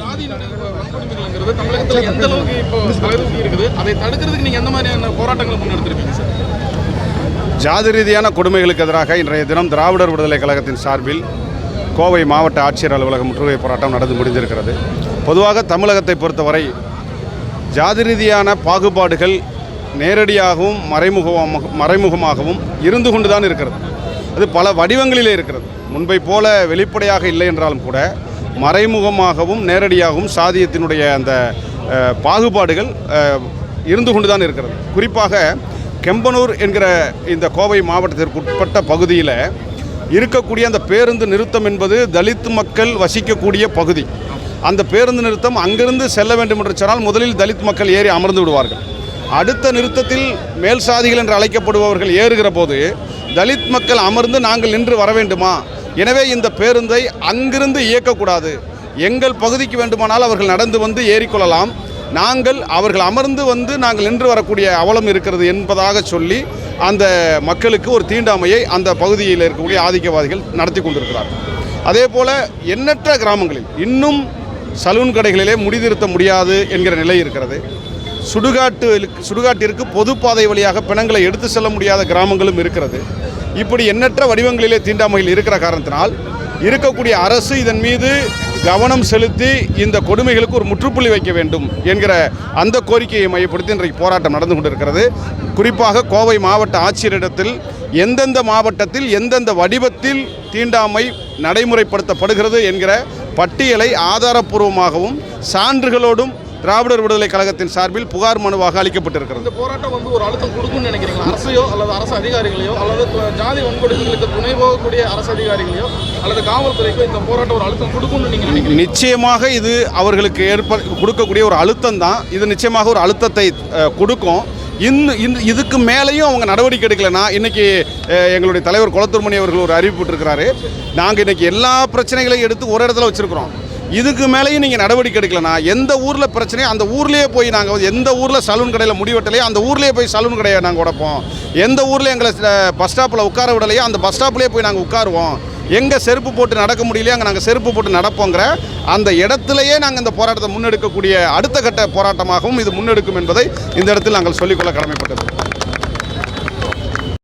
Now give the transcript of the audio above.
வன்கொடுமைகள்ங்கிறது தமிழகத்தில் எந்த அளவுக்கு இப்போ தலைதூக்கி இருக்குது, அதை தடுக்கிறதுக்கு நீங்கள் எந்த மாதிரியான போராட்டங்களை முன்னெடுத்திருப்பீங்க சார்? ஜாதி ரீதியான கொடுமைகளுக்கு எதிராக இன்றைய தினம் திராவிடர் விடுதலை கழகத்தின் சார்பில் கோவை மாவட்ட ஆட்சியர் அலுவலக முற்றுகை போராட்டம் நடந்து முடிந்திருக்கிறது. பொதுவாக தமிழகத்தை பொறுத்தவரை ஜாதி ரீதியான பாகுபாடுகள் நேரடியாகவும் மறைமுகமாகவும் இருந்து கொண்டு தான் இருக்கிறது. அது பல வடிவங்களிலே இருக்கிறது. முன்பை போல வெளிப்படையாக இல்லை என்றாலும் கூட மறைமுகமாகவும் நேரடியாகவும் சாதியத்தினுடைய அந்த பாகுபாடுகள் இருந்து கொண்டு தான் இருக்கிறது. குறிப்பாக கெம்பனூர் என்கிற இந்த கோவை மாவட்டத்திற்கு உட்பட்ட பகுதியில் இருக்கக்கூடிய அந்த பேருந்து நிறுத்தம் என்பது தலித் மக்கள் வசிக்கக்கூடிய பகுதி. அந்த பேருந்து நிறுத்தம் அங்கிருந்து செல்ல வேண்டும் என்று சொன்னால் முதலில் தலித் மக்கள் ஏறி அமர்ந்து விடுவார்கள். அடுத்த நிறுத்தத்தில் மேல் சாதிகள் என்று அழைக்கப்படுபவர்கள் ஏறுகிற போது தலித் மக்கள் அமர்ந்து நாங்கள் நின்று வர வேண்டுமா, எனவே இந்த பேருந்தை அங்கிருந்து இயக்கக்கூடாது, எங்கள் பகுதிக்கு வேண்டுமானால் அவர்கள் நடந்து வந்து ஏறிக்கொள்ளலாம், அவர்கள் அமர்ந்து வந்து நாங்கள் நின்று வரக்கூடிய அவலம் இருக்கிறது என்பதாக சொல்லி அந்த மக்களுக்கு ஒரு தீண்டாமையை அந்த பகுதியில் இருக்கக்கூடிய ஆதிக்கவாதிகள் நடத்தி கொண்டிருக்கிறார்கள். அதே போல் எண்ணற்ற கிராமங்களில் இன்னும் சலூன் கடைகளிலே முடிதிருத்த முடியாது என்கிற நிலை இருக்கிறது. சுடுகாட்டிற்கு பொதுப்பாதை வழியாக பிணங்களை எடுத்து செல்ல முடியாத கிராமங்களும் இருக்கிறது. இப்படி எண்ணற்ற வடிவங்களிலே தீண்டாமையில் இருக்கிற காரணத்தினால் இருக்கக்கூடிய அரசு இதன் மீது கவனம் செலுத்தி இந்த கொடுமைகளுக்கு ஒரு முற்றுப்புள்ளி வைக்க வேண்டும் என்கிற அந்த கோரிக்கையை மையப்படுத்தி இன்றைக்கு போராட்டம் நடந்து கொண்டிருக்கிறது. குறிப்பாக கோவை மாவட்ட ஆட்சியரிடத்தில் எந்தெந்த மாவட்டத்தில் எந்தெந்த வடிவத்தில் தீண்டாமை நடைமுறைப்படுத்தப்படுகிறது என்கிற பட்டியலை ஆதாரப்பூர்வமாகவும் சான்றுகளோடும் திராவிடர் விடுதலை கழகத்தின் சார்பில் புகார் மனுவாக அளிக்கப்பட்டிருக்கிறது. இந்த போராட்டம் ஒரு அழுத்தம் கொடுக்கும்னு நினைக்கிறீங்களா? அரசையோ அல்லது அரசு அதிகாரிகளையோ அல்லது ஜாதி வன்கொடுமைகளுக்கு துணை போகக்கூடிய அரசு அதிகாரிகளையோ அல்லது காவல்துறைக்கோ இந்த போராட்டம் ஒரு அழுத்தம் கொடுக்கும்னு நீங்கள் நினைக்கிறீங்க? நிச்சயமாக இது அவர்களுக்கு கொடுக்கக்கூடிய ஒரு அழுத்தம் தான். இது நிச்சயமாக ஒரு அழுத்தத்தை கொடுக்கும். இதுக்கு மேலேயும் அவங்க நடவடிக்கை எடுக்கலைன்னா, இன்றைக்கி எங்களுடைய தலைவர் குளத்தூர்மணி அவர்கள் ஒரு அறிவிப்பு விட்டுருக்கிறாரு, நாங்கள் இன்றைக்கி எல்லா பிரச்சனைகளையும் எடுத்து ஒரு இடத்துல வச்சுருக்கிறோம், இதுக்கு மேலேயும் நீங்கள் நடவடிக்கை எடுக்கலைன்னா எந்த ஊரில் பிரச்சனையோ அந்த ஊர்லேயே போய் நாங்கள் எந்த ஊரில் சலூன் கடையில் முடிவெட்டலையோ அந்த ஊர்லேயே போய் சலூன் கடையை நாங்கள் உடைப்போம், எந்த ஊரில் எங்களை பஸ் ஸ்டாப்பில் உட்கார விடலையோ அந்த பஸ் ஸ்டாப்லேயே போய் நாங்கள் உட்காருவோம், எங்கே செருப்பு போட்டு நடக்க முடியலையோ அங்கே நாங்கள் செருப்பு போட்டு நடப்போங்கிற அந்த இடத்துலையே நாங்கள் இந்த போராட்டத்தை முன்னெடுக்கக்கூடிய அடுத்த கட்ட போராட்டமாகவும் இது முன்னெடுக்கும் என்பதை இந்த இடத்தில் நாங்கள் சொல்லிக்கொள்ள கடமைப்பட்டது.